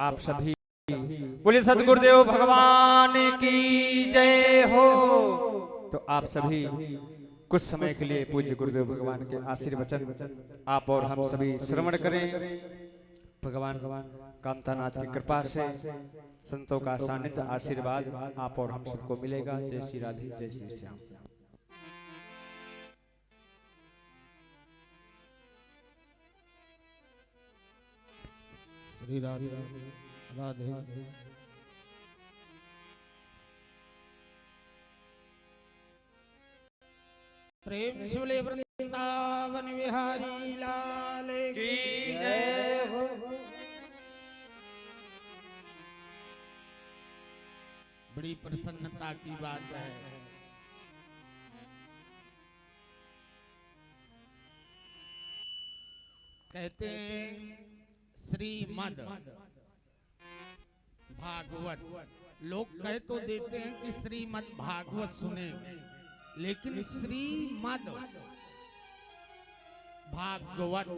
आप सभी बोले सदगुरुदेव भगवान की जय हो। तो आप सभी कुछ समय के लिए पूज्य गुरुदेव भगवान के आशीर्वचन आप और हम सभी श्रवण करें। भगवान कामतानाथ की कृपा से संतों का सानिध्य आशीर्वाद आप और हम सबको मिलेगा। जय श्री राधे, जय श्री श्याम। श्री राधे राधे। प्रेम शिवले वृंदावन विहारी लाल की जय हो। बड़ी प्रसन्नता की बात है, कहते हैं श्रीमद् भागवत। लोग कह तो देते हैं कि श्रीमद् भागवत सुने, लेकिन श्रीमद् भागवत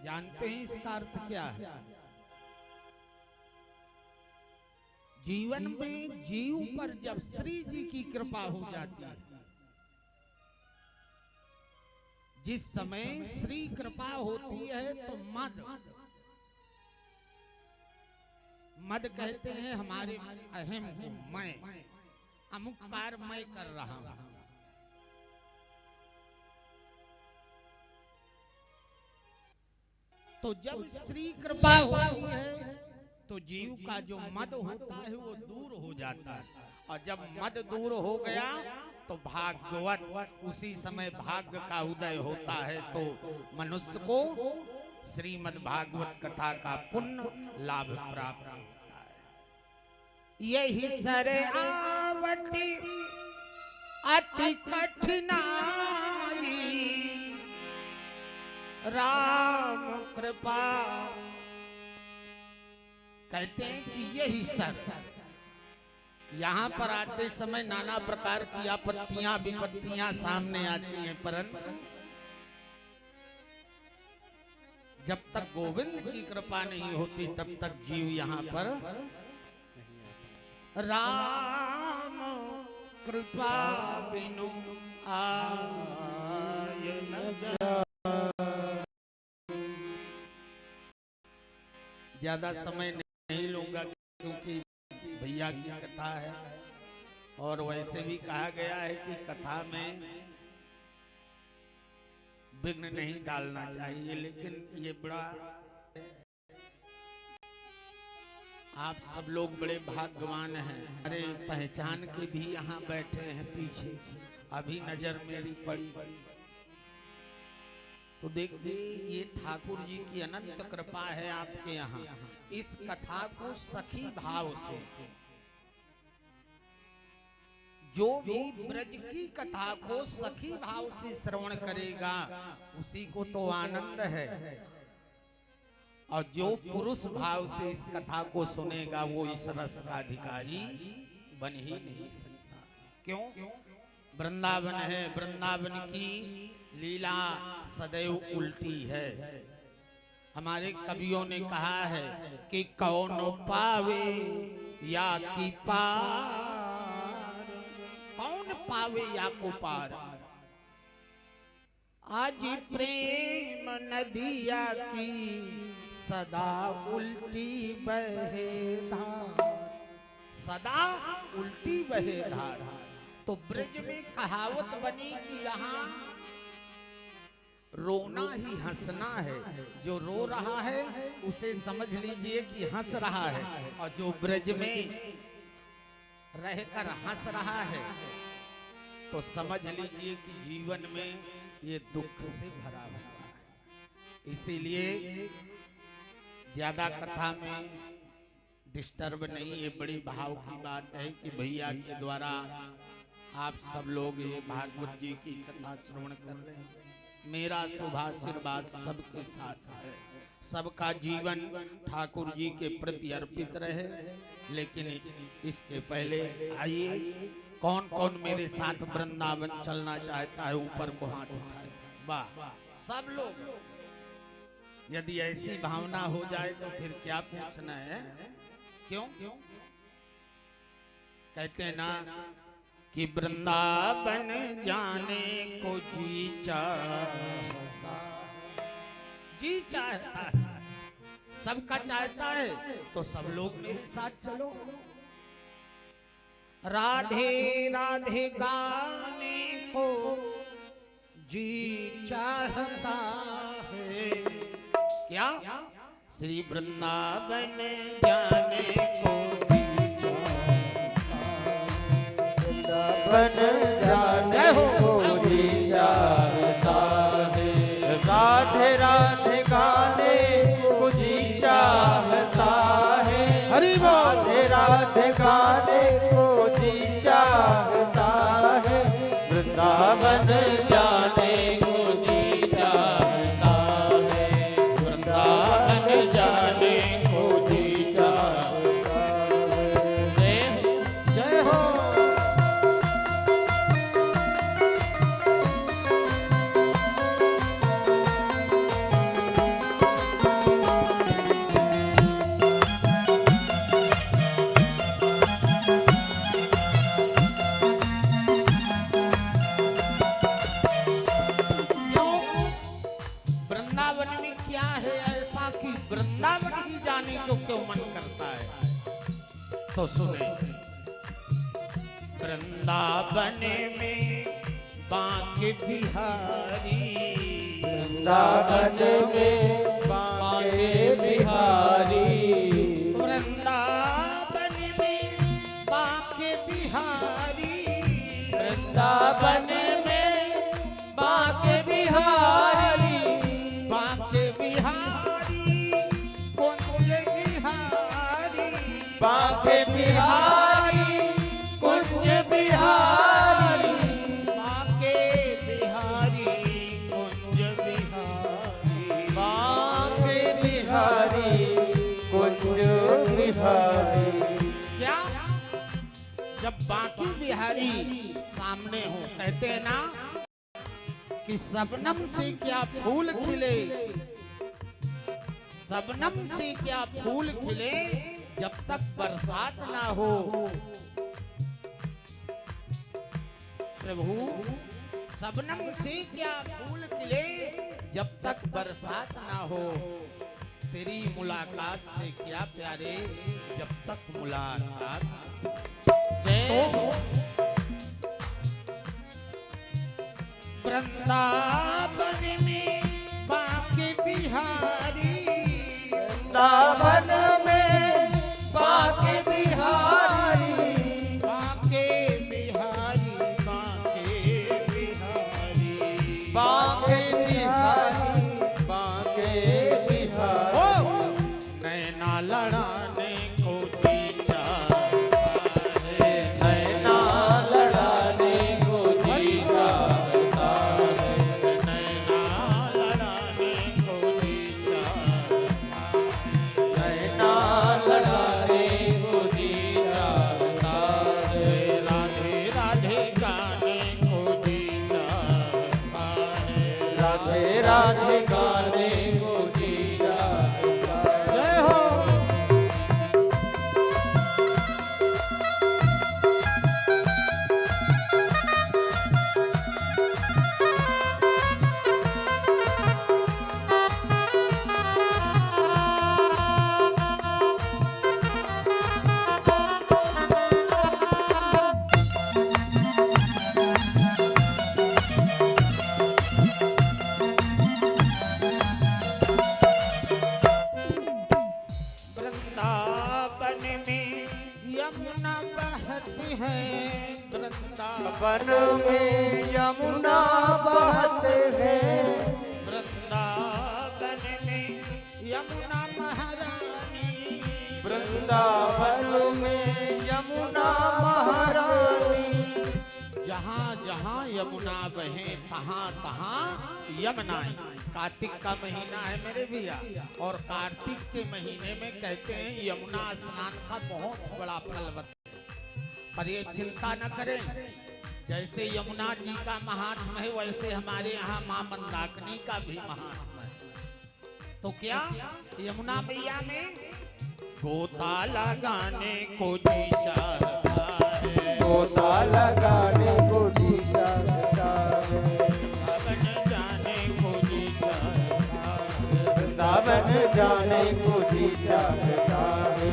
जानते हैं इसका अर्थ क्या है? जीवन में जीव पर जब श्री जी की कृपा हो जाती है, जिस समय श्री कृपा होती है तो मद कहते हैं हमारे अहम को, मैं अमुक कार्य मैं कर रहा हूं। तो जब श्री कृपा होती है तो जीव का जो मद होता है वो दूर हो जाता है, और जब मद दूर हो गया तो भागवत उसी समय भाग्य का उदय होता है। तो मनुष्य को श्रीमद् भागवत कथा का पुण्य लाभ प्राप्त होता है। यही सरे आवती अति कठिनाई, राम कृपा। कहते हैं कि यही सर, यहाँ पर आते समय नाना प्रकार की आपत्तियां विपत्तियां सामने आती हैं, परंतु जब तक गोविंद की कृपा नहीं होती तब तक जीव यहाँ पर राम कृपा बिनु आय न जाय। ज्यादा समय नहीं लूंगा क्योंकि भैया की कथा है, और वैसे भी कहा गया है कि कथा में विघ्न नहीं डालना चाहिए, लेकिन ये बड़ा आप सब लोग बड़े भाग्यवान हैं। अरे पहचान के भी यहाँ बैठे हैं पीछे, अभी नजर मेरी पड़ी तो देखिए ये ठाकुर जी की अनंत कृपा है आपके यहाँ। इस कथा को सखी भाव से, जो भी ब्रज की कथा को सखी भाव से श्रवण करेगा उसी को तो आनंद है, और जो पुरुष भाव से इस कथा को सुनेगा वो इस रस का अधिकारी बन ही नहीं सकता। क्यों? वृंदावन है, वृंदावन की लीला सदैव उल्टी है। हमारे कवियों ने कहा है कि कौन पावे या की पार, कौन पावे या को पार। आज प्रेम नदिया की सदा उल्टी बहे धार, सदा उल्टी बहे धार। तो ब्रज में कहावत बनी कि यहाँ रोना ही हंसना है। जो रो रहा है उसे समझ लीजिए कि हंस रहा है, और जो ब्रज में रहकर हंस रहा है तो समझ लीजिए कि जीवन में ये दुख से भरा हुआ है। इसीलिए ज्यादा कथा में डिस्टर्ब नहीं। ये बड़ी भाव की बात है कि भैया के द्वारा आप सब लोग ये भागवत जी की कथा श्रवण कर रहे हैं। मेरा शुभ आशीर्वाद सबके साथ है, सबका जीवन ठाकुर जी के प्रति अर्पित रहे। लेकिन इसके पहले आइए, कौन कौन मेरे साथ वृंदावन चलना चाहता है ऊपर को हाथ उठाए। वाह, सब लोग यदि ऐसी भावना हो जाए तो फिर क्या पूछना है? क्यों? कहते हैं ना कि वृंदावन जाने को जी चाहता है, सबका चाहता है, तो सब लोग मेरे साथ चलो। राधे राधे गाने को जी चाहता है, क्या? श्री वृंदावन जाने को बन जाने को जी चाहता है, राधे राधे गाने को जी चाहता है, राधे राधे गाने को जी चाहता है, वृंदावन जाने को जी चाहता है, वृंदावन जाने को जी चाहता है। जय हो। वृंदावन ही जाने को क्यों मन करता है? तो सुने, वृंदावन में बांके बिहारी, वृंदावन में बांके बिहारी, वृंदावन में बांके बिहारी, वृंदावन में बांके बिहारी, बांके बिहारी कुंज बिहारी, बांके बिहारी कुंज बिहारी, बांके बिहारी कुंज बिहारी, बांके बिहारी कुंज बिहारी। क्या? जब बांके बिहारी सामने हो, कहते हैं ना कि शबनम से क्या फूल खिले, शबनम से क्या फूल खिले जब तक बरसात ना हो। प्रभु, शबनम से क्या फूल खिले जब तक बरसात ना हो, तेरी मुलाकात से क्या प्यारे जब तक मुलाकात। जय हो। वृंदावन में बांके बिहारी, वृंदावन में बांके बिहारी, बांके बिहारी, बांके बिहारी, बांके बिहारी, बांके बिहारी। नैना लड़ाने को जी चाहता है, नैना लड़ाने को जी चाहता है, नैना लड़ाने को जी चाहता है, नैना लड़ाने को जी चाहता है, राधे राधे गाने को जी चाहता है, राधे राधे गाने को जी चाहता है। जय हो। वृंदावन में यमुना बहती है, वृंदावन वन में यमुना बहते हैं, वृंदावन में यमुना महारानी, वृंदावन में यमुना महारानी। जहाँ जहाँ यमुना बहे तहाँ तहाँ यमुनाएं। कार्तिक का महीना है मेरे भैया, और कार्तिक के महीने में कहते हैं यमुना स्नान का बहुत बड़ा फल बता। पर ये चिंता न करें, जैसे यमुना जी का महात्मा है वैसे हमारे यहाँ माँ मंदाकिनी का भी महात्मा है। तो क्या यमुना मैया में गोता लगाने को जी चाहता है, गोता लगाने को जी चाहता है, वृंदावन जाने को जी चाहता है,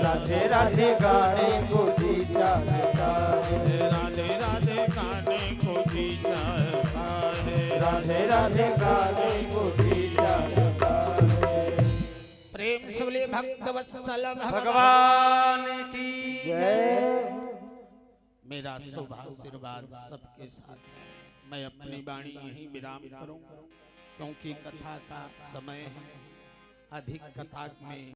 राधे राधे गाने को जी चाहता है, राधे राधे गाने को जी चाहता है, राधे राधे गाने को जी चाहता है। प्रेम से बोले भक्त वत्सल भगवान की जय। मेरा शुभ आशीर्वाद सबके साथ है। मैं अपनी वाणी यहीं विराम करूंगा क्योंकि कथा का समय है। अधिक कथा में